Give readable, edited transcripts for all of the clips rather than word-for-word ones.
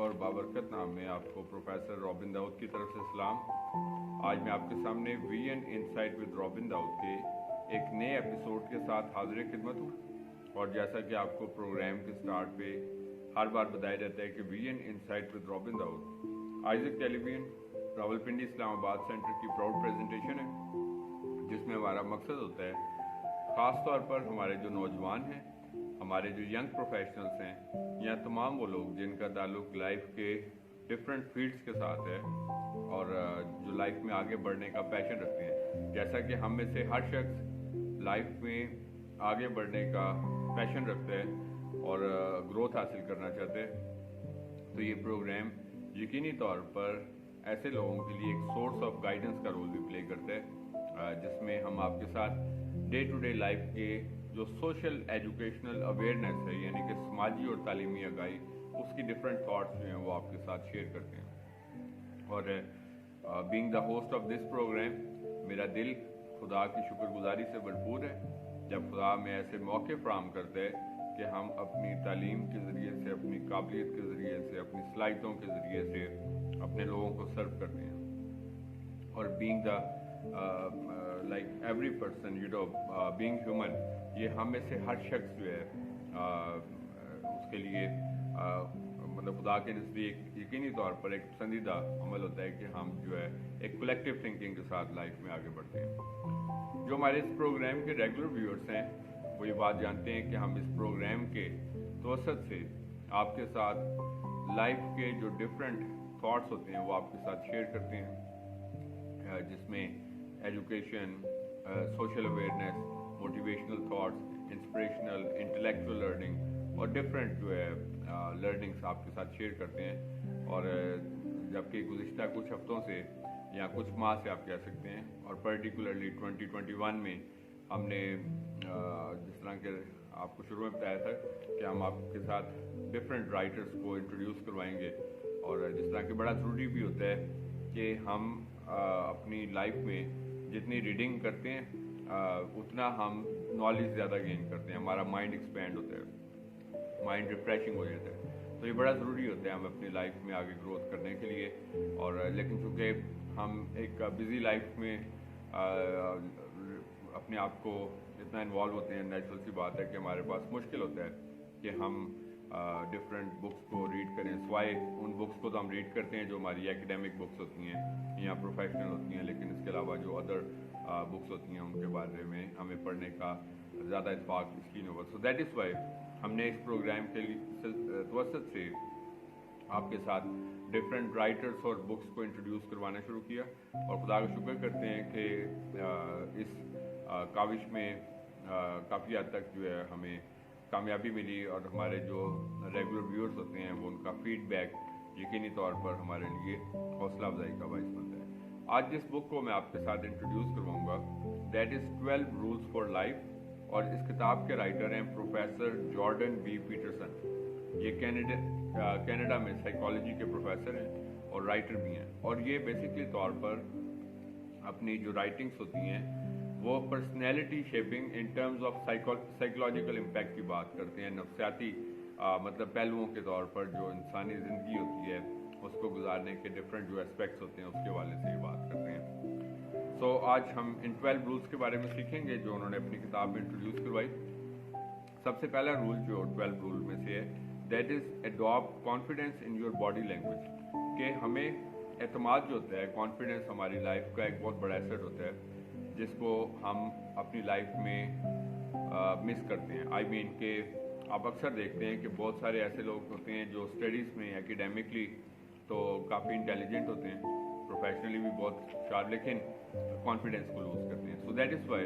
और बाबरकत नाम में आपको प्रोफेसर रॉबिन दाऊद की तरफ से सलाम। आज मैं आपके सामने VN insight with Robin Dawood के एक नए एपिसोड के साथ हाजिर खिदमत हूँ। और जैसा कि आपको प्रोग्राम के स्टार्ट पे हर बार बताया जाता है कि VN insight with Robin Dawood Isaac television Rawalpindi Islamabad centre की प्राउड प्रेजेंटेशन है, जिसमें हमारा मकसद होता है ख़ास तौर पर हमारे जो नौजवान हैं, हमारे जो यंग प्रोफेशनल्स हैं, या तमाम वो लोग जिनका ताल्लुक लाइफ के डिफरेंट फील्ड्स के साथ है और जो लाइफ में आगे बढ़ने का पैशन रखते हैं। जैसा कि हम में से हर शख्स लाइफ में आगे बढ़ने का पैशन रखता है और ग्रोथ हासिल करना चाहते हैं, तो ये प्रोग्राम यकीनी तौर पर ऐसे लोगों के लिए एक सोर्स ऑफ गाइडेंस का रोल भी प्ले करता है, जिसमें हम आपके साथ डे टू डे लाइफ के जो सोशल एजुकेशनल अवेयरनेस है, यानी कि समाजी और तालीमी आगाही, उसकी डिफरेंट थॉट्स जो हैं वो आपके साथ शेयर करते हैं। और being the host of this programme, मेरा दिल खुदा की शुक्रगुजारी से भरपूर है जब खुदा में ऐसे मौके फराहम करता है कि हम अपनी तालीम के ज़रिए से, अपनी काबिलियत के ज़रिए से, अपनी सलाहितों के ज़रिए से अपने लोगों को सर्व करते हैं। और being the like every person, being human, ये हम में से हर शख्स जो है उसके लिए मतलब खुदा के नज़दीक यकीनी तौर पर एक पसंदीदा अमल होता है कि हम जो है एक कलेक्टिव थिंकिंग के साथ लाइफ में आगे बढ़ते हैं। जो हमारे इस प्रोग्राम के रेगुलर व्यूअर्स हैं वो ये बात जानते हैं कि हम इस प्रोग्राम के तवसत से आपके साथ लाइफ के जो डिफरेंट थॉट्स होते हैं वो आपके साथ शेयर करते हैं, जिसमें education, social awareness, motivational thoughts, inspirational, intellectual learning और डिफरेंट जो है लर्निंग्स आपके साथ शेयर करते हैं। और जबकि गुज़िश्ता कुछ हफ्तों से या कुछ माह से आप कह सकते हैं, और पर्टिकुलरली 2021 में हमने जिस तरह के आपको शुरू में बताया था कि हम आपके साथ डिफरेंट राइटर्स को इंट्रोड्यूस करवाएंगे, और जिस तरह कि बड़ा ज़रूरी भी होता है कि हम अपनी लाइफ में जितनी रीडिंग करते हैं उतना हम नॉलेज ज़्यादा गेन करते हैं, हमारा माइंड एक्सपेंड होता है, माइंड रिफ्रेशिंग हो जाता है। तो ये बड़ा ज़रूरी होता है हम अपनी लाइफ में आगे ग्रोथ करने के लिए। और लेकिन चूँकि हम एक बिज़ी लाइफ में अपने आप को इतना इन्वॉल्व होते हैं, नेचुरल सी बात है कि हमारे पास मुश्किल होता है कि हम डिफरेंट बुक्स को रीड करें। सिवाय उन बुक्स को तो हम रीड करते हैं जो हमारी एकेडमिक बुक्स होती हैं या प्रोफेशनल होती हैं, लेकिन इसके अलावा जो अदर बुक्स होती हैं उनके बारे में हमें पढ़ने का ज़्यादा इत्फाक इसलिए नहीं होगा। सो दैट इज़ वाई हमने इस प्रोग्राम के लिए तवसत से आपके साथ डिफरेंट राइटर्स और बुक्स को इंट्रोड्यूस करवाना शुरू किया। और खुदा का शुक्र करते हैं कि इस काविश में काफ़ी हद तक जो है हमें कामयाबी मिली, और हमारे जो रेगुलर व्यूअर्स होते हैं वो उनका फीडबैक यकीनी तौर पर हमारे लिए हौसला अफजाई का बाइस बनता है। आज जिस बुक को मैं आपके साथ इंट्रोड्यूस करवाऊंगा that is 12 rules for life, और इस किताब के राइटर हैं प्रोफेसर जॉर्डन बी पीटरसन। ये कनाडा में साइकोलॉजी के प्रोफेसर हैं और राइटर भी हैं, और ये बेसिकली तौर पर अपनी जो राइटिंग्स होती हैं वो personality shaping in terms of psychological impact की बात करते हैं, नफ्सियाती मतलब पहलुओं के तौर पर जो इंसानी ज़िंदगी होती है उसको गुजारने के डिफरेंट जो एस्पेक्ट्स होते हैं उसके हवाले से ये बात करते हैं। सो आज हम इन 12 रूल्स के बारे में सीखेंगे जो उन्होंने अपनी किताब में इंट्रोड्यूस करवाई। सबसे पहला रूल जो 12 रूल में से है that is adopt confidence in your body language, कि हमें एतमाद जो होता है, कॉन्फिडेंस हमारी लाइफ का एक बहुत बड़ा एसेट होता है जिसको हम अपनी लाइफ में मिस करते हैं। आई मीन कि आप अक्सर देखते हैं कि बहुत सारे ऐसे लोग होते हैं जो स्टडीज़ में एकेडमिकली तो काफ़ी इंटेलिजेंट होते हैं, प्रोफेशनली भी बहुत शार्प, लेकिन कॉन्फिडेंस को लूज़ करते हैं। So that is Y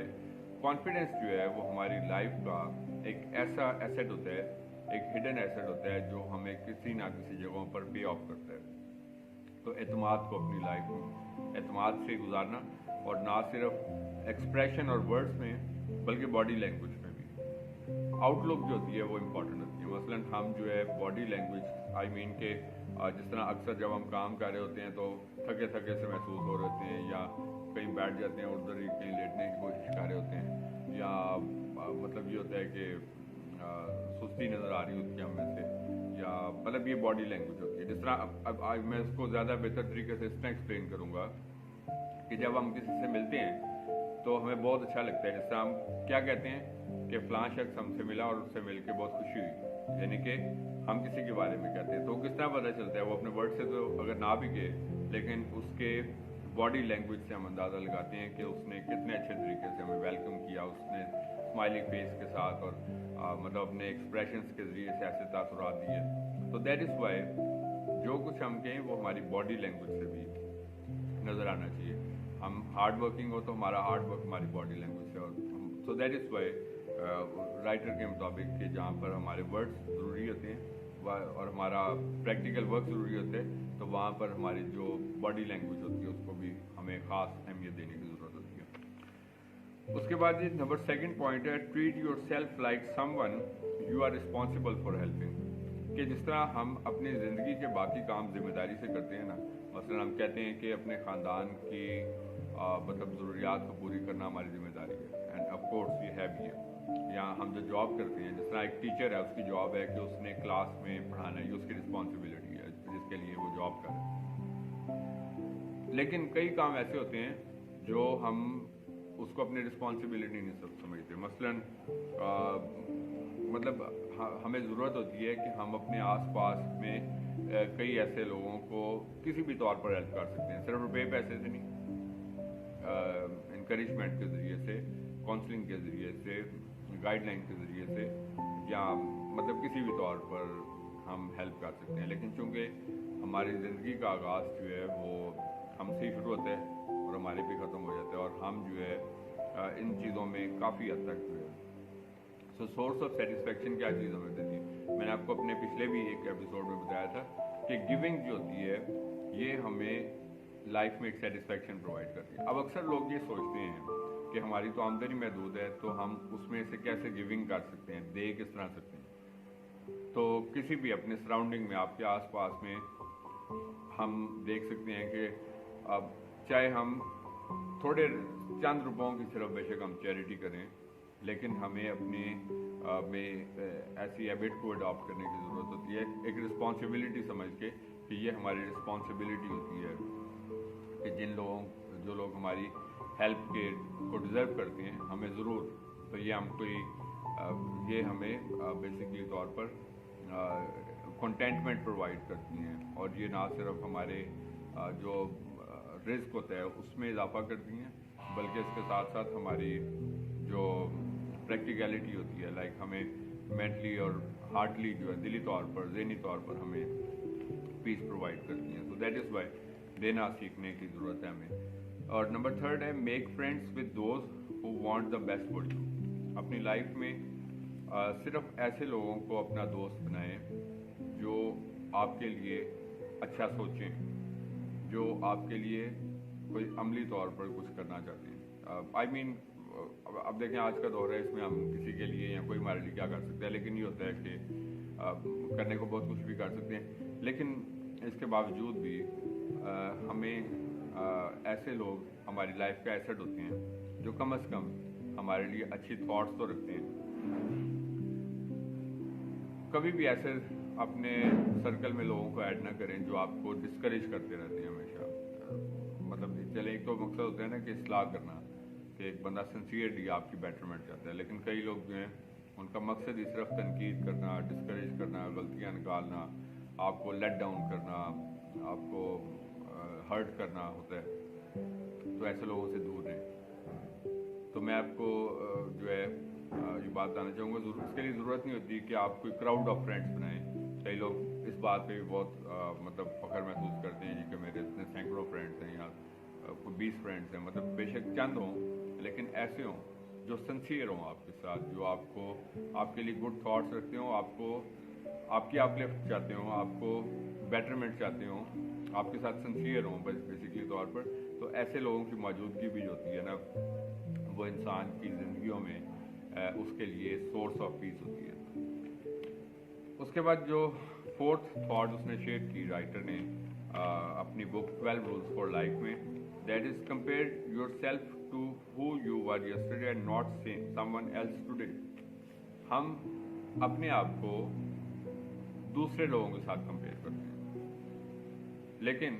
confidence जो है वो हमारी लाइफ का एक ऐसा एसेट होता है, एक हिडन एसेट होता है जो हमें किसी ना किसी जगहों पर पे ऑफ करता है। तो एतमाद को अपनी लाइफ में एतमाद से गुजारना, और ना सिर्फ एक्सप्रेशन और वर्ड्स में बल्कि बॉडी लैंग्वेज में भी आउटलुक जो होती है वो इम्पॉर्टेंट होती है। मसलन हम जो है बॉडी लैंग्वेज आई मीन के जिस तरह अक्सर जब हम काम कर रहे होते हैं तो थके थके से महसूस हो रहे होते हैं, या कहीं बैठ जाते हैं उधर ही कहीं लेटने की कोशिश कर रहे होते हैं, या मतलब ये होता है कि सुस्ती नज़र आ रही होती है हम में से, या मतलब ये बॉडी लैंग्वेज होती है। जिस तरह अब आज मैं इसको ज़्यादा बेहतर तरीके से इस तरह एक्सप्लेन करूँगा कि जब हम किसी से मिलते हैं तो हमें बहुत अच्छा लगता है। जिस तरह हम क्या कहते हैं कि फ़लाँ शख्स हमसे मिला और उससे मिल के बहुत खुशी हुई, यानी कि हम किसी के बारे में कहते हैं। तो किस तरह पता चलता है? वो अपने वर्ड से तो अगर ना भी कहे, लेकिन उसके बॉडी लैंग्वेज से हम अंदाज़ा लगाते हैं कि उसने कितने अच्छे तरीके से हमें वेलकम किया, उसने स्माइलिंग फेस के साथ और मतलब अपने एक्सप्रेशंस के ज़रिए से ऐसे तासुरात दिए। तो दैट इज़ वाई जो कुछ हम कहें वो हमारी बॉडी लैंग्वेज से भी नज़र आना चाहिए। हम हार्ड वर्किंग हो तो हमारा हार्ड वर्क हमारी बॉडी लैंग्वेज से, और so that is Y writer के मुताबिक कि जहाँ पर हमारे वर्ड्स ज़रूरी होते हैं और हमारा प्रैक्टिकल वर्क ज़रूरी होता है, तो वहाँ पर हमारी जो बॉडी लैंग्वेज होती है उसको भी हमें ख़ास अहमियत देने की ज़रूरत होती है। उसके बाद ये नंबर सेकंड पॉइंट है, treat yourself like someone you are responsible for helping. कि जिस तरह हम अपनी ज़िंदगी के बाकी काम जिम्मेदारी से करते हैं ना, मसलन हम कहते हैं कि अपने ख़ानदान की मतलब ज़रूरियात को पूरी करना हमारी ज़िम्मेदारी है, एंड ऑफ कोर्स ये है भी है। या हम जो जॉब करते हैं, जिस तरह एक टीचर है उसकी जॉब है कि उसने क्लास में पढ़ाना, ये उसकी रिस्पॉन्सिबिलिटी है जिसके लिए वो जॉब कर रहे हैं। लेकिन कई काम ऐसे होते हैं जो हम उसको अपनी रिस्पॉन्सिबिलिटी नहीं समझते। मसलन मतलब हमें ज़रूरत होती है कि हम अपने आसपास में कई ऐसे लोगों को किसी भी तौर पर हेल्प कर सकते हैं, सिर्फ रुपये पैसे से नहीं, इंकरेजमेंट के ज़रिए से, काउंसलिंग के ज़रिए से, गाइडलाइन के ज़रिए से, या मतलब किसी भी तौर पर हम हेल्प कर सकते हैं। लेकिन चूँकि हमारी ज़िंदगी का आगाज़ जो है वो हमसे ही शुरू होता है और हमारे भी ख़त्म हो जाता है, और हम जो है इन चीज़ों में काफ़ी हद तक जो है सोर्स ऑफ सेटिस्फेक्शन क्या चीज़ हमें देती है। मैंने आपको अपने पिछले भी एक एपिसोड में बताया था कि गिविंग जो होती है ये हमें लाइफ में एक सेटिस्फेक्शन प्रोवाइड करती है। अब अक्सर लोग ये सोचते हैं कि हमारी तो आमदनी महदूद है, तो हम उसमें से कैसे गिविंग कर सकते हैं, दे किस तरह सकते हैं। तो किसी भी अपने सराउंडिंग में, आपके आसपास में हम देख सकते हैं कि अब चाहे हम थोड़े चंद रुपयों की सिर्फ बेशक हम चैरिटी करें, लेकिन हमें अपने में ऐसी हैबिट को अडॉप्ट करने की ज़रूरत होती है, एक रिस्पॉन्सिबिलिटी समझ के कि ये हमारी रिस्पॉन्सिबिलिटी होती है कि जो लोग हमारी हेल्प के को डिज़र्व करते हैं, हमें ज़रूर, तो ये हमें बेसिकली तौर पर कंटेंटमेंट प्रोवाइड करती हैं, और ये ना सिर्फ हमारे जो रिस्क होता है उसमें इजाफा करती हैं, बल्कि इसके साथ साथ हमारी जो प्रैक्टिकलिटी होती है, लाइक हमें मेंटली और हार्टली जो है दिली तौर पर, ज़हनी तौर पर हमें पीस प्रोवाइड करती हैं। तो दैट इज़ वाई देना सीखने की ज़रूरत है हमें। और नंबर थर्ड है, make friends with those who want the best for you. अपनी लाइफ में सिर्फ ऐसे लोगों को अपना दोस्त बनाएं जो आपके लिए अच्छा सोचें, जो आपके लिए कोई अमली तौर पर कुछ करना चाहते हैं। आई मीन अब देखें आज का दौर है, इसमें हम किसी के लिए या कोई हमारे लिए क्या कर सकते हैं, लेकिन ये होता है कि करने को बहुत कुछ भी कर सकते हैं, लेकिन इसके बावजूद भी हमें ऐसे लोग हमारी लाइफ का एसेट होते हैं जो कम से कम हमारे लिए अच्छी थॉट्स तो रखते हैं। कभी भी ऐसे अपने सर्कल में लोगों को ऐड ना करें जो आपको डिस्करेज करते रहते हैं हमेशा। मतलब चले, एक तो मकसद होता है ना कि इस्लाह करना, कि एक बंदा सिंसियरली आपकी बेटरमेंट चाहता है, लेकिन कई लोग जो हैं उनका मकसद ही सिर्फ तनकीद करना, डिस्करेज करना, गलतियाँ निकालना, आपको लेट डाउन करना, आपको हर्ट करना होता है। तो ऐसे लोगों से दूर रहें। तो मैं आपको जो है ये बात बताना चाहूँगा, इसके लिए ज़रूरत नहीं होती कि आप कोई क्राउड ऑफ फ्रेंड्स बनाएं। कई लोग इस बात पे भी बहुत मतलब फ़ख्र महसूस करते हैं जी कि मेरे इतने सैकड़ों फ्रेंड्स हैं, या कोई 20 फ्रेंड्स हैं। मतलब बेशक चंद हों, लेकिन ऐसे हों जो सिंसियर हों आपके साथ, जो आपके लिए गुड थॉट्स रखते हों, आपकी अपलिफ्ट चाहते हों, आपको बेटरमेंट चाहते हों, आपके साथ सिंसियर हों बेसिकली तौर पर। तो ऐसे लोगों की मौजूदगी भी होती है ना, वो इंसान की ज़िंदगियों में उसके लिए सोर्स ऑफ पीस होती है। उसके बाद जो फोर्थ थॉट उसने शेयर की राइटर ने अपनी बुक 12 रूल्स फॉर लाइफ में, that is compare yourself to who you were yesterday and not someone else today. हम अपने आप को दूसरे लोगों के साथ कंपेयर करते हैं, लेकिन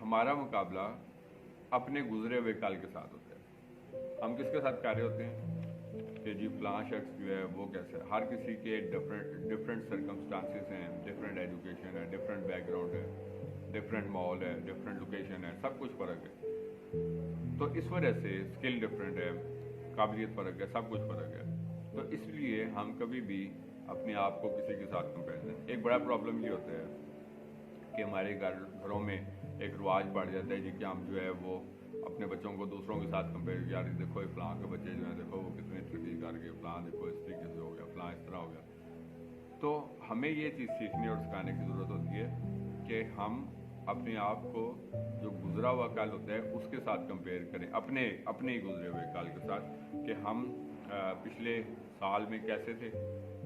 हमारा मुकाबला अपने गुजरे हुए कल के साथ होता है। हम किसके साथ कार्य होते हैं कि जी फलां शख्स जो है वो कैसा है। हर किसी के डिफरेंट सर्कमस्टांसिस हैं, डिफरेंट एजुकेशन है, डिफरेंट बैकग्राउंड है, डिफरेंट माहौल है, डिफरेंट लोकेशन है, सब कुछ फ़र्क है। तो इस वजह से स्किल डिफरेंट है, काबिलियत फ़र्क है, सब कुछ फ़र्क है। तो इसलिए हम कभी भी अपने आप को किसी के साथ कंपेरिजन, एक बड़ा प्रॉब्लम ये होता है कि हमारे घरों में एक रिवाज पड़ जाता है जी कि हम जो है वो अपने बच्चों को दूसरों के साथ कंपेयर किया, देखो फलां के बच्चे जो हैं देखो वो कितनी तरक्की कर गए, फलां देखो इस तरीके से हो गया, फलां इस तरह हो गया। तो हमें ये चीज़ सीखने और सिखाने की ज़रूरत होती है कि हम अपने आप को जो गुजरा हुआ कल होता है उसके साथ कंपेयर करें, अपने ही गुजरे हुए कल के साथ, कि हम पिछले साल में कैसे थे,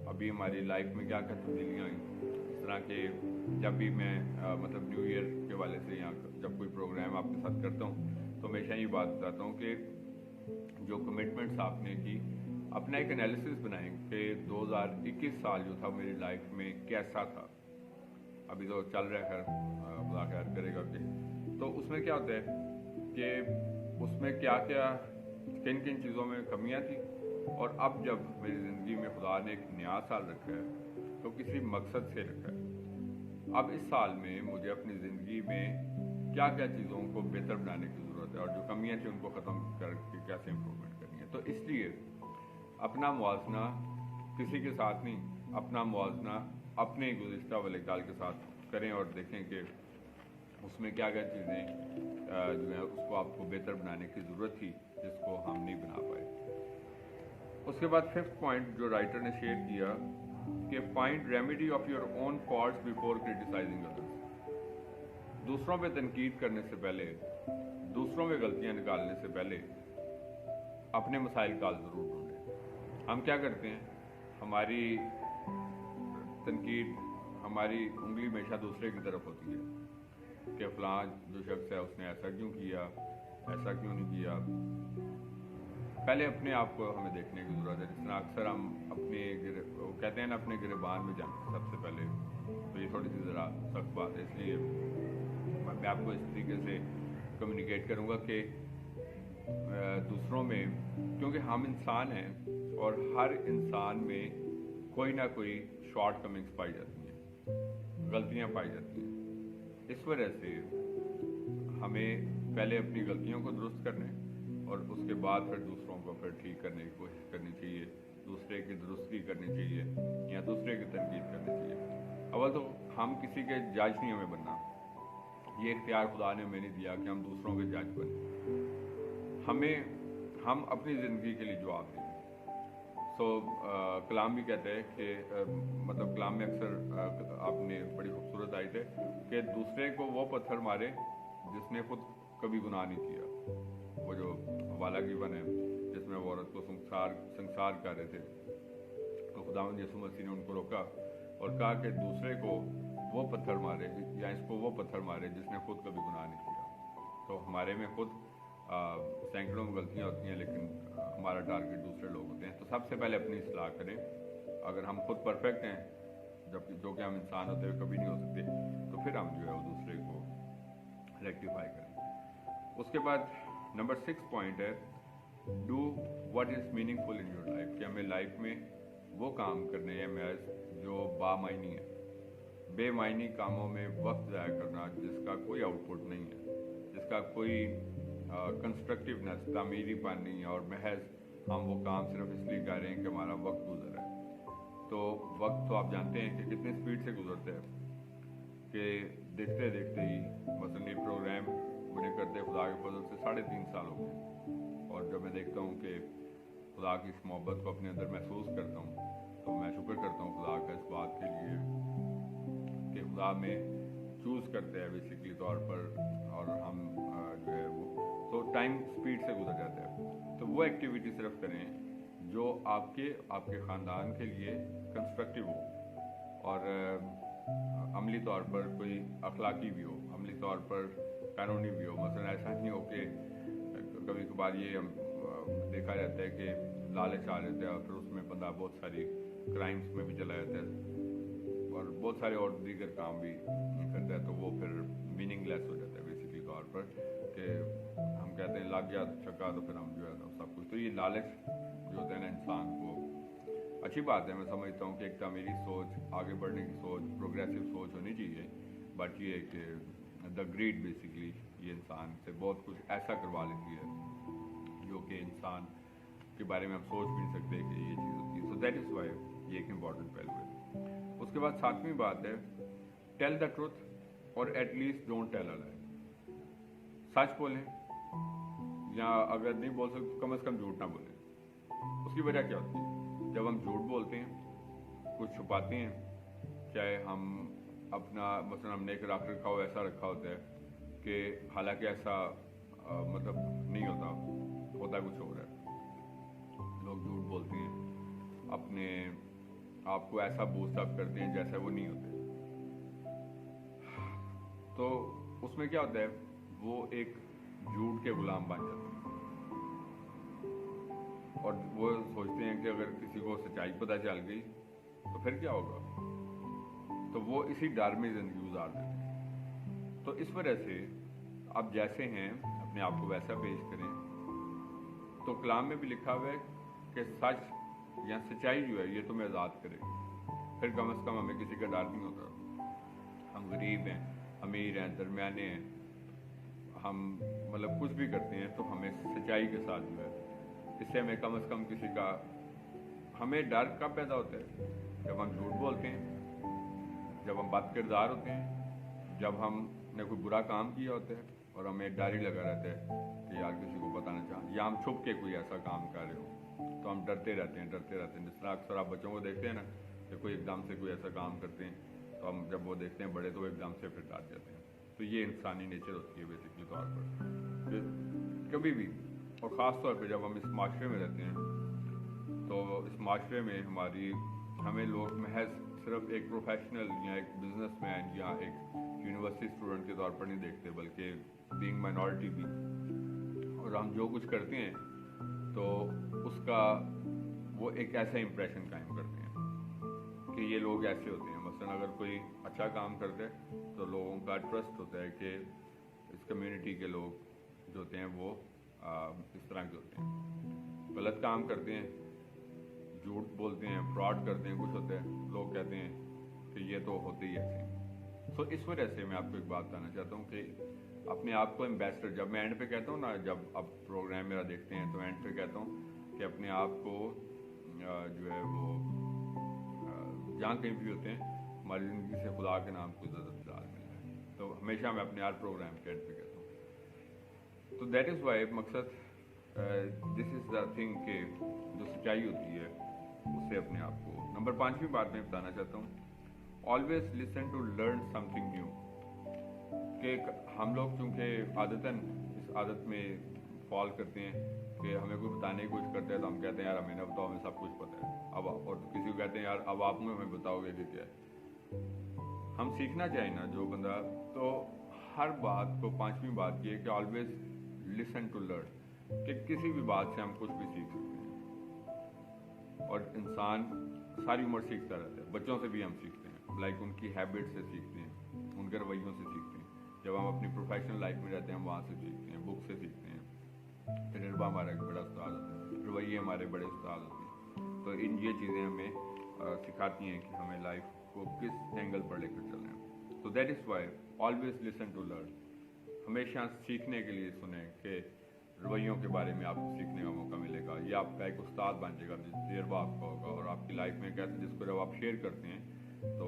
अभी हमारी लाइफ में क्या क्या तब्दीलियाँ आई। इस तरह के जब भी मैं मतलब न्यू ईयर के वाले से या जब कोई प्रोग्राम आपके साथ करता हूँ तो हमेशा ये बात बताता हूँ कि जो कमिटमेंट्स आपने की, अपना एक एनालिसिस बनाएं कि 2021 साल जो था मेरी लाइफ में कैसा था। अभी तो चल रहा है, खैर खुदा खैर करेगा कि, तो उसमें क्या होता है कि उसमें क्या क्या किन किन चीज़ों में कमियां थी, और अब जब मेरी ज़िंदगी में खुदा ने एक नया साल रखा है तो किसी मकसद से रखा है। अब इस साल में मुझे अपनी ज़िंदगी में क्या क्या चीज़ों को बेहतर बनाने की ज़रूरत है, और जो कमियां थी उनको ख़त्म करके कैसे इम्प्रूवमेंट करनी है। तो इसलिए अपना मुआवजना किसी के साथ नहीं, अपना मुआवजना अपने गुज़िश्ता वाले काल के साथ करें और देखें कि उसमें क्या क्या चीज़ें जो है उसको आपको बेहतर बनाने की ज़रूरत थी जिसको हम नहीं बना पाए। उसके बाद 5th पॉइंट जो राइटर ने शेयर किया कि find remedy of your own faults before criticising others. दूसरों पे तनकीद करने से पहले, दूसरों में गलतियां निकालने से पहले अपने मसाइल का ज़रूर ढूंढें। हम क्या करते हैं, हमारी तनकीद, हमारी उंगली हमेशा दूसरे की तरफ होती है कि फलां जो शख्स है उसने ऐसा क्यों किया, ऐसा क्यों नहीं किया। पहले अपने आप को हमें देखने की ज़रूरत है। जिस तरह अक्सर हम अपने कहते हैं ना अपने गिरबान में जाते सबसे पहले, तो ये थोड़ी सी ज़रा सख्त बात है, इसलिए मैं आपको इस तरीके से कम्युनिकेट करूँगा कि दूसरों में, क्योंकि हम इंसान हैं और हर इंसान में कोई ना कोई शॉर्ट कमिंग्स पाई जाती हैं, गलतियाँ पाई जाती हैं। इस वजह से हमें पहले अपनी गलतियों को दुरुस्त करने और उसके बाद फिर दूसरों को फिर ठीक करने की कोशिश करनी चाहिए, दूसरे की दुरुस्ती करनी चाहिए या दूसरे की तनकीद करनी चाहिए। अव्वल तो हम किसी के जज नहीं हमें बनना, ये इख्तियार खुदा ने हमें नहीं दिया कि हम दूसरों के जज बने। हम अपनी ज़िंदगी के लिए जवाब दें। कलाम भी कहते हैं कि मतलब कलाम में अक्सर आपने बड़ी खूबसूरत आई थे कि दूसरे को वो पत्थर मारे जिसने खुद कभी गुनाह नहीं किया। वो जो हवाला गिवन है जिसमें वो औरत को संसार कर रहे थे, तो खुदावंद यीशु मसीह ने उनको रोका और कहा कि दूसरे को वो पत्थर मारे या इसको वो पत्थर मारे जिसने खुद कभी गुनाह नहीं किया। तो हमारे में खुद सैकड़ों गलतियाँ होती हैं, लेकिन हमारा टारगेट दूसरे लोग होते हैं। तो सबसे पहले अपनी इस्लाह करें। अगर हम खुद परफेक्ट हैं, जबकि जो कि हम इंसान होते हुए कभी नहीं हो सकते, तो फिर हम जो है वो दूसरे को रेक्टिफाई करें। उसके बाद नंबर 6 पॉइंट है do what is meaningful in your life, कि हमें लाइफ में वो काम करने हैं महज जो बामायनी है। बेमायनी कामों में वक्त ज़ाया करना जिसका कोई आउटपुट नहीं है, जिसका कोई कंस्ट्रक्टिवनेस, तामीरीपन नहीं है, और महज हम वो काम सिर्फ इसलिए कर रहे हैं कि हमारा वक्त गुजर है। तो वक्त तो आप जानते हैं कि कितने स्पीड से गुजरते हैं, कि देखते देखते ही मसलन ये प्रोग्राम मुझे करते खुदा के फजल से 3.5 साल हो गए, और जब मैं देखता हूँ कि खुदा की इस मोहब्बत को अपने अंदर महसूस करता हूँ, तो मैं शुक्र करता हूँ खुदा का इस बात के लिए कि खुदा में चूज़ करते हैं बेसिकली तौर पर, और हम जो है वो तो टाइम स्पीड से गुजर जाता है। तो वो एक्टिविटी सिर्फ करें जो आपके ख़ानदान के लिए कंस्ट्रक्टिव हो, और अमली तौर पर कोई अखलाकी भी हो, अमली तौर पर कानूनी भी हो। मसलन ऐसा नहीं हो कि कभी कभार ये देखा जाता है कि लालच आ जाता है और फिर उसमें बंदा बहुत सारी क्राइम्स में भी चला जाता है और बहुत सारे और दीगर काम भी करता है, तो वो फिर मीनिंगलेस हो जाता है बेसिकली तौर पर कि हम कहते हैं लग गया चक्का तो फिर हम जो है सब कुछ। तो ये लालच जो होता है ना इंसान को, अच्छी बात है, मैं समझता हूँ कि एक मेरी सोच, आगे बढ़ने की सोच, प्रोग्रेसिव सोच होनी चाहिए, बट ये कि द ग्रीड बेसिकली ये इंसान से बहुत कुछ ऐसा करवा लेती है जो कि इंसान के बारे में हम सोच भी नहीं सकते कि ये चीज़ होती है। सो दैट इज़ वाई ये एक इम्पॉर्टेंट पहलू है। उसके बाद सातवीं बात है, टेल द ट्रुथ और एटलीस्ट डोंट टेल अ लाई। सच बोलें, या अगर नहीं बोल सकते तो कम से कम झूठ ना बोलें। उसकी वजह क्या होती है? जब हम झूठ बोलते हैं, कुछ छुपाते हैं, चाहे हम अपना मतलब हमने एक रख रखा हो ऐसा रखा होता है कि हालांकि ऐसा मतलब नहीं होता, होता कुछ और है। लोग झूठ बोलते हैं, अपने आप को ऐसा बूस्ट अप करते हैं जैसा वो नहीं होते। तो उसमें क्या होता है, वो एक झूठ के गुलाम बन जाते हैं और वो सोचते हैं कि अगर किसी को सच्चाई पता चल गई तो फिर क्या होगा, तो वो इसी डर में ज़िंदगी गुजार देते हैं। तो इस वजह से आप जैसे हैं अपने आप को वैसा पेश करें। तो कलाम में भी लिखा हुआ है कि सच या सच्चाई जो है ये तुम्हें आज़ाद करेगी, फिर कम से कम हमें किसी का डर नहीं होता। हम गरीब हैं, अमीर हैं, दरमियाने हैं, हम मतलब कुछ भी करते हैं तो हमें सच्चाई के साथ जो है, इससे हमें कम से कम किसी का, हमें डर कब पैदा होता है? जब हम झूठ बोलते हैं, जब हम बद किरदार होते हैं, जब हमने कोई बुरा काम किया होता है और हमें डर ही लगा रहता है कि यार किसी को बताना चाहें, या हम छुप के कोई ऐसा काम कर रहे हो तो हम डरते रहते हैं। जिस तरह अक्सर आप बच्चों को देखते हैं ना कि कोई एकदम से कोई ऐसा काम करते हैं तो हम जब वो देखते हैं बड़े तो वो एकदम से फिर डर जाते हैं। तो ये इंसानी नेचर होती है बेसिकली तौर पर कभी भी, और ख़ास तौर पर जब हम इस माशरे में रहते हैं तो इस माशरे में हमें लोग महज सिर्फ एक प्रोफेशनल या एक बिजनेसमैन या एक यूनिवर्सिटी स्टूडेंट के तौर पर नहीं देखते, बल्कि बीइंग माइनॉरिटी भी, और हम जो कुछ करते हैं तो उसका वो एक ऐसा इंप्रेशन कायम करते हैं कि ये लोग ऐसे होते हैं। मसलन अगर कोई अच्छा काम करते हैं तो लोगों का ट्रस्ट होता है कि इस कम्युनिटी के लोग जो होते हैं वो इस तरह के होते हैं। गलत काम करते हैं, झूठ बोलते हैं, फ्रॉड करते हैं, कुछ होता है, लोग कहते हैं कि ये तो होते ही ऐसे हैं। तो इस वजह से मैं आपको एक बात बताना चाहता हूँ कि अपने आप को एम्बेसडर, जब मैं एंड पे कहता हूँ ना, जब आप प्रोग्राम मेरा देखते हैं तो एंड पे कहता हूँ कि अपने आप को जो है वो जहाँ कहीं भी होते हैं हमारी ज़िंदगी से खुदा के नाम को ज़्यादा फिलहाल मिल रहा है, तो हमेशा मैं अपने हर प्रोग्राम के एंड पे कहता हूँ। तो दैट इज़ वाई मकसद दिस इज़ द थिंग के जो सच्चाई होती है उससे अपने आप को। नंबर 5वीं बात मैं बताना चाहता हूँ, always listen to learn something new. कि हम लोग चूँकि आदतन इस आदत में फॉल करते हैं कि हमें कोई बताने की कोशिश करते हैं तो हम कहते हैं यार हमें ना बताओ, हमें सब कुछ पता है अब, और तो किसी को कहते हैं यार अब आप हमें बताओगे कि क्या है। हम सीखना चाहिए ना जो बंदा, तो हर बात को 5वीं बात ये है कि ऑलवेज लिसन टू लर्न, कि किसी भी बात से हम कुछ भी सीख सकते हैं और इंसान सारी उम्र सीखता रहता है। बच्चों से भी हम सीखते हैं, लाइक उनकी हैबिट से सीखते हैं, उनके रवैयों से सीखते हैं। जब हम अपनी प्रोफेशनल लाइफ में रहते हैं हम वहाँ से सीखते हैं, बुक से सीखते हैं, तजर्बा हमारा एक बड़ा उस्ताद होता है, रवैये हमारे बड़े उस्ताद होते हैं। तो इन ये चीज़ें हमें सिखाती हैं कि हमें लाइफ को किस एंगल पर लेकर चलना है। तो that is why always listen to learn, हमेशा सीखने के लिए सुने कि रवैयों के बारे में आपको सीखने का मौका मिलेगा, ये आपका एक उस्ताद बन जाएगा, तजर्बा आपका होगा और आपकी लाइफ में कैसे जिसको जब आप शेयर करते हैं तो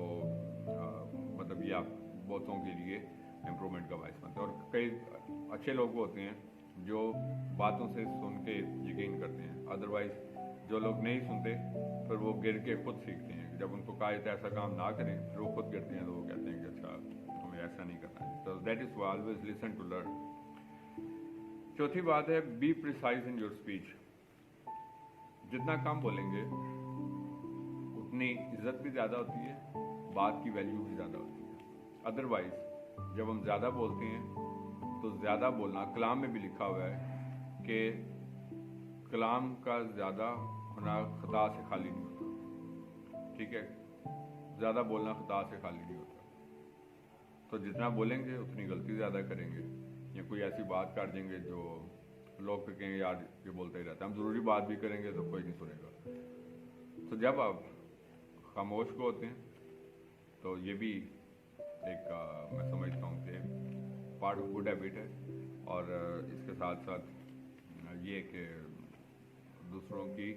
मतलब ये आप बहुतों के लिए इम्प्रूवमेंट का बायस बनता है। और कई अच्छे लोग होते हैं जो बातों से सुन के यकीन करते हैं, अदरवाइज जो लोग नहीं सुनते फिर वो गिर के खुद सीखते हैं। जब उनको कहा जाता है ऐसा काम ना करें फिर वो खुद गिरते हैं, तो वो कहते हैं कि अच्छा हमें ऐसा नहीं करना है। तो that is always listen to learn. चौथी बात है, be precise in your speech. जितना कम बोलेंगे उतनी इज्जत भी ज़्यादा होती है, बात की वैल्यू भी ज़्यादा होती है। अदरवाइज जब हम ज़्यादा बोलते हैं तो ज़्यादा बोलना, कलाम में भी लिखा हुआ है कि कलाम का ज़्यादा होना खता से खाली नहीं होता, ठीक है। ज़्यादा बोलना खता से खाली नहीं होता। तो जितना बोलेंगे उतनी गलती ज़्यादा करेंगे, या कोई ऐसी बात कर देंगे जो लोग फिर कहेंगे यार ये बोलते ही रहता है। हम ज़रूरी बात भी करेंगे तो कोई नहीं सुनेगा। तो जब आप खामोश को होते हैं तो ये भी एक मैं समझता हूँ कि पार्ट ऑफ गुड हैबिट है। और इसके साथ साथ ये कि दूसरों की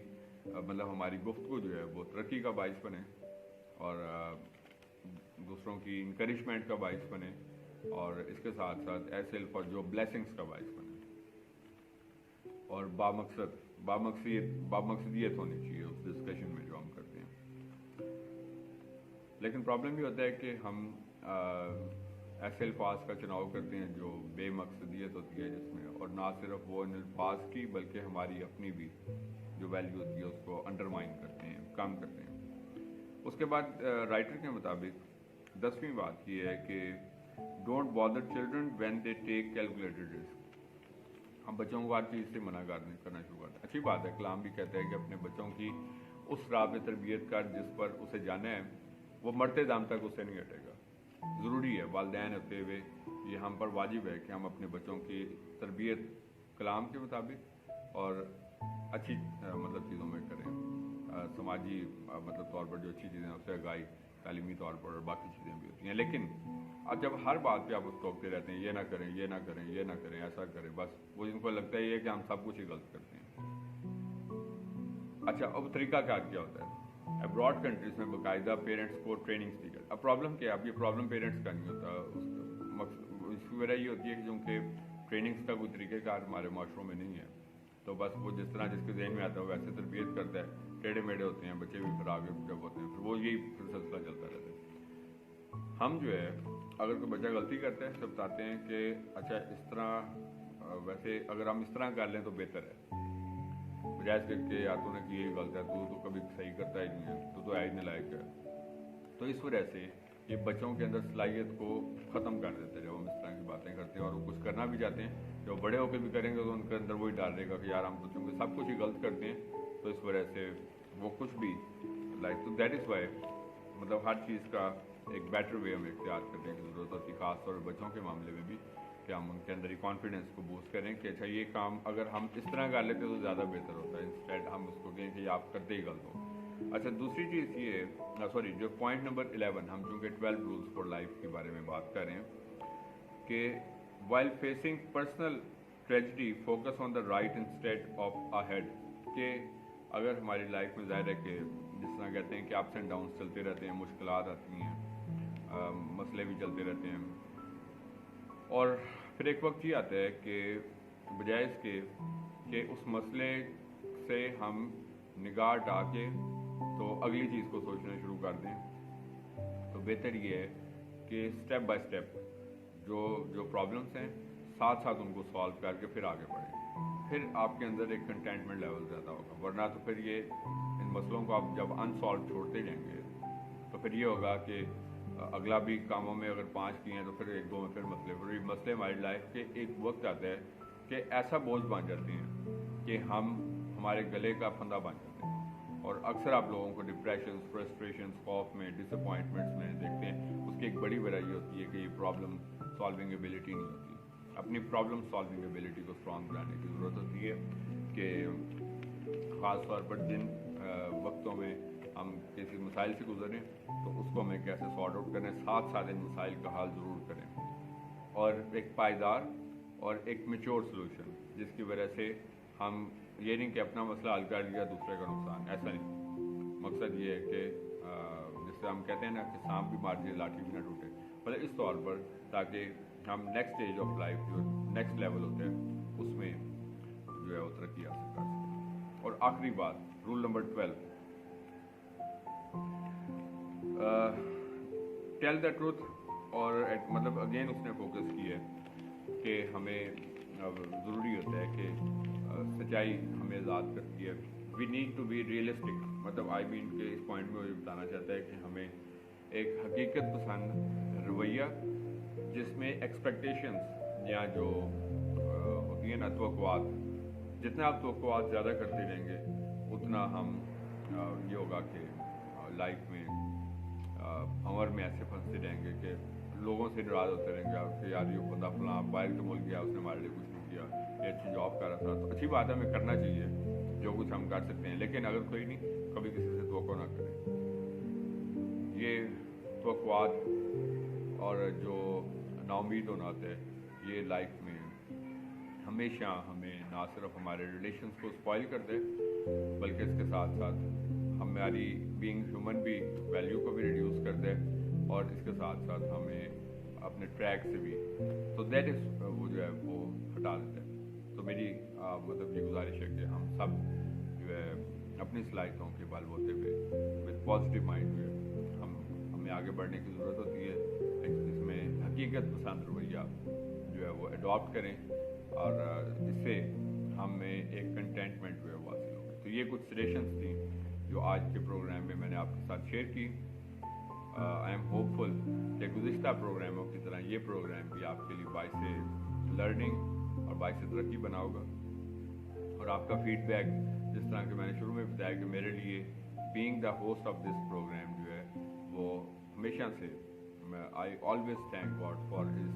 मतलब हमारी गुफ्तगू जो है वो तरक्की का बाइस बने, और दूसरों की इंकरेजमेंट का बाइस बने, और इसके साथ साथ ऐसे फॉर जो ब्लेसिंग्स का बाइस बने, और बामकसदियत होनी चाहिए उस डिस्कशन में जो हम करते हैं। लेकिन प्रॉब्लम ये होता है कि हम ऐसे अल्फाज का चुनाव करते हैं जो बेमकसदियत होती है जिसमें, और ना सिर्फ वो इन अल्फाज की बल्कि हमारी अपनी भी जो वैल्यू होती है उसको अंडरमाइन करते हैं, कम करते हैं। उसके बाद राइटर के मुताबिक 10वीं बात ये है कि don't bother children when they take calculated risk. हम बच्चों को हर चीज़ से मना करना शुरू करते हैं। अच्छी बात है, कलाम भी कहता है कि अपने बच्चों की उस राह पे तरबियत कर जिस पर उसे जाना है, वो मरते दम तक उससे नहीं हटेगा। ज़रूरी है, वालिदैन होते हुए ये हम पर वाजिब है कि हम अपने बच्चों की तरबियत कलाम के मुताबिक और अच्छी मतलब चीज़ों में करें। समाजी मतलब तौर पर जो अच्छी चीज़ें हैं उससे आगाही, तालीमी तौर पर और बाकी चीज़ें भी होती हैं। लेकिन अब जब हर बात पे आप उसको टोकते रहते हैं, ये ना करें, ये ना करें, ये ना करें, ऐसा करें, बस वो इनको लगता है कि हम सब कुछ ही गलत करते हैं। अच्छा, अब तरीका क्या होता है? अब्रॉड कंट्रीज में बाकायदा पेरेंट्स को ट्रेनिंग दी जाती है। अब प्रॉब्लम क्या है? अब ये प्रॉब्लम पेरेंट्स का नहीं होता, उसकी वजह ये होती है कि क्योंकि ट्रेनिंग्स का कोई तरीक़ेकार हमारे माशरों में नहीं है, तो बस वो जिस तरह जिसके जहन में आता है वैसे तरबियत करता है। टेढ़े मेढ़े होते हैं बच्चे भी, फिर आगे जब होते हैं फिर वो यही सिलसिला चलता रहता है। हम जो है अगर कोई बच्चा गलती करता है तो बताते हैं कि अच्छा इस तरह, वैसे अगर हम इस तरह कर लें तो बेहतर है, बजाय करके या तूने कि ये गलत है, तू तो कभी सही करता ही नहीं है, तू तो आई नालायक है। तो इस वजह से ये बच्चों के अंदर सलाहियत को ख़त्म कर देते हैं जब हम इस तरह की बातें करते हैं, और वो कुछ करना भी चाहते हैं। जब बड़े होकर भी करेंगे तो उनके अंदर वही डाल देगा कि यार हम तो चूँकि सब कुछ ही गलत करते हैं, तो इस वजह से वो कुछ भी तो दैट इज़ वाई मतलब हर चीज़ का एक बेटर वे हमें इख्तियार करने की ज़रूरत होती है, ख़ासतौर पर बच्चों के मामले में भी, कि हम उनके अंदर कॉन्फिडेंस को बूस्ट करें कि अच्छा ये काम अगर हम इस तरह कर लेते तो ज़्यादा बेहतर होता है, इंस्टेड हम उसको कहें कि आप करते ही गलत हो। अच्छा, दूसरी चीज़ ये सॉरी जो पॉइंट नंबर 11, हम चूँकि 12 रूल्स फॉर लाइफ के बारे में बात कर रहे हैं कि while facing personal tragedy focus on the right instead of a head. कि अगर हमारी लाइफ में ज़ाहिर है कि जिस तरह कहते हैं कि अप्स एंड डाउन्स चलते रहते हैं, मुश्किलात आती हैं, मसले भी चलते रहते हैं, और फिर एक वक्त ये आता है कि बजाय इसके कि उस मसले से हम निगाह हटा के तो अगली चीज़ को सोचना शुरू कर दें, तो बेहतर ये है कि स्टेप बाय स्टेप जो प्रॉब्लम्स हैं साथ साथ उनको सॉल्व करके फिर आगे बढ़ें। फिर आपके अंदर एक कंटेंटमेंट लेवल ज़्यादा होगा, वरना तो फिर ये इन मसलों को आप जब अनसॉल्व छोड़ते जाएंगे तो फिर ये होगा कि अगला भी कामों में अगर 5 किए हैं तो फिर 1-2 में फिर मसले हमारी लाइफ के एक वक्त आता है कि ऐसा बोझ बन जाते हैं कि हम हमारे गले का फंदा बन जाते हैं। और अक्सर आप लोगों को डिप्रेशन, फ्रस्ट्रेशन, खौफ में, डिसअपॉइंटमेंट्स में देखते हैं। उसकी एक बड़ी वजह ये होती है कि ये प्रॉब्लम सॉल्विंग एबिलिटी नहीं होती। अपनी प्रॉब्लम सॉल्विंग एबिलिटी को स्ट्रॉन्ग बनाने की ज़रूरत होती है कि ख़ास तौर पर जिन वक्तों में हम किसी मसाइल से गुजरें तो उसको हमें कैसे सॉर्ट आउट करें, साथ साथ इन मसाइल का हल ज़रूर करें, और एक पायदार और एक मैच्योर सलूशन, जिसकी वजह से हम ये नहीं कि अपना मसला हल कर लिया दूसरे का नुकसान, ऐसा नहीं। मकसद ये है कि जिससे हम कहते हैं ना कि सांप भी मार दिए लाठी भी ना टूटे, मतलब इस तौर पर, ताकि हम नेक्स्ट स्टेज ऑफ लाइफ जो नेक्स्ट लेवल होते हैं उसमें जो है वो तरक्की हासिल कर सकें। और आखिरी बात, rule number 12, tell the truth. और मतलब अगेन उसने फोकस की है कि हमें ज़रूरी होता है कि सच्चाई हमें आज़ाद करती है। We need to be realistic, मतलब आई मीन के इस पॉइंट में वो बताना चाहता है कि हमें एक हकीकत पसंद रवैया जिसमें एक्सपेक्टेशंस या जो होती है ना तवक्कुआत, जितना आप तवक्कुआत ज़्यादा करते रहेंगे उतना हम ये होगा कि लाइफ में हमर में ऐसे फंसते रहेंगे कि लोगों से नाराज़ होते रहेंगे कि यार ये बंदा फलां बाहर के मुल्क गया, उसने हमारे लिए कुछ नहीं किया, ये अच्छी जॉब कर रहा था। तो अच्छी बात है, हमें करना चाहिए जो कुछ हम कर सकते हैं, लेकिन अगर कोई नहीं, कभी किसी से तवक्को ना करें। ये तवक्कुआत और जो नाउम्मीद होना होता है, ये लाइफ में हमेशा हमें ना सिर्फ हमारे रिलेशंस को स्पॉइल करते हैं, बल्कि इसके साथ साथ हमारी बीइंग ह्यूमन भी वैल्यू को भी रिड्यूस करते हैं, और इसके साथ साथ हमें अपने ट्रैक से भी, तो दैट इज़ वो जो है वो हटा देता है। तो मेरी मतलब ये गुजारिश है कि हम सब जो है अपनी सलाहियतों के बलबूते पे विद पॉजिटिव माइंड जो है हमें आगे बढ़ने की ज़रूरत होती है। इसमें हकीकत पसंद रवैया जो है वो अडॉप्ट करें, और इससे हमें एक कंटेंटमेंट जो है वो हासिल होगी। तो ये कुछ सजेशंस थी जो आज के प्रोग्राम में मैंने आपके साथ शेयर की। आई एम होपफुल कि गुज़िश्ता प्रोग्रामों की तरह ये प्रोग्राम भी आपके लिए बाइस लर्निंग और बाइस तरक्की बना होगा। और आपका फीडबैक, जिस तरह के मैंने शुरू में बताया कि मेरे लिए being the host of this programme जो है वो हमेशा से I always thank God for his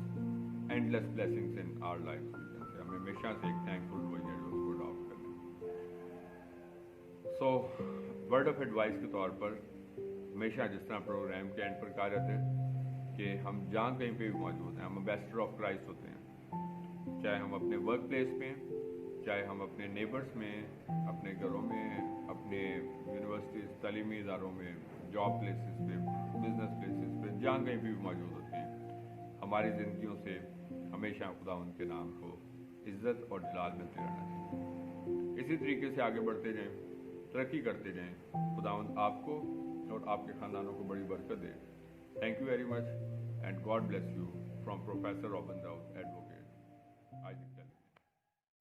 endless blessings in our life. हमें हमेशा से एक थैंकफुल रवैया जो उसको अडॉप्ट करना है। सो वर्ड ऑफ एडवाइस के तौर पर हमेशा जिस तरह प्रोग्राम के एंड पर कहा जाता है कि हम जहाँ कहीं पे भी मौजूद हैं, हम एम्बेसडर ऑफ क्राइस्ट होते हैं। चाहे हम अपने वर्क प्लेस में, चाहे हम अपने नेबर्स में, अपने घरों में, अपने यूनिवर्सिटीज़, तालीमी इदारों में, जॉब प्लेसेस पे, बिजनेस प्लेसेस पे, जहाँ कहीं भी मौजूद होते हैं, हमारी ज़िंदगियों से हमेशा खुदा उनके नाम को इज़्ज़त और जलाल मिलते रहना चाहिए। इसी तरीके से आगे बढ़ते जाएं, तरक्की करते जाएं। खुदावंद आपको और आपके ख़ानदानों को बड़ी बरकत दे। Thank you very much and God bless you from professor Robin Daud, advocate.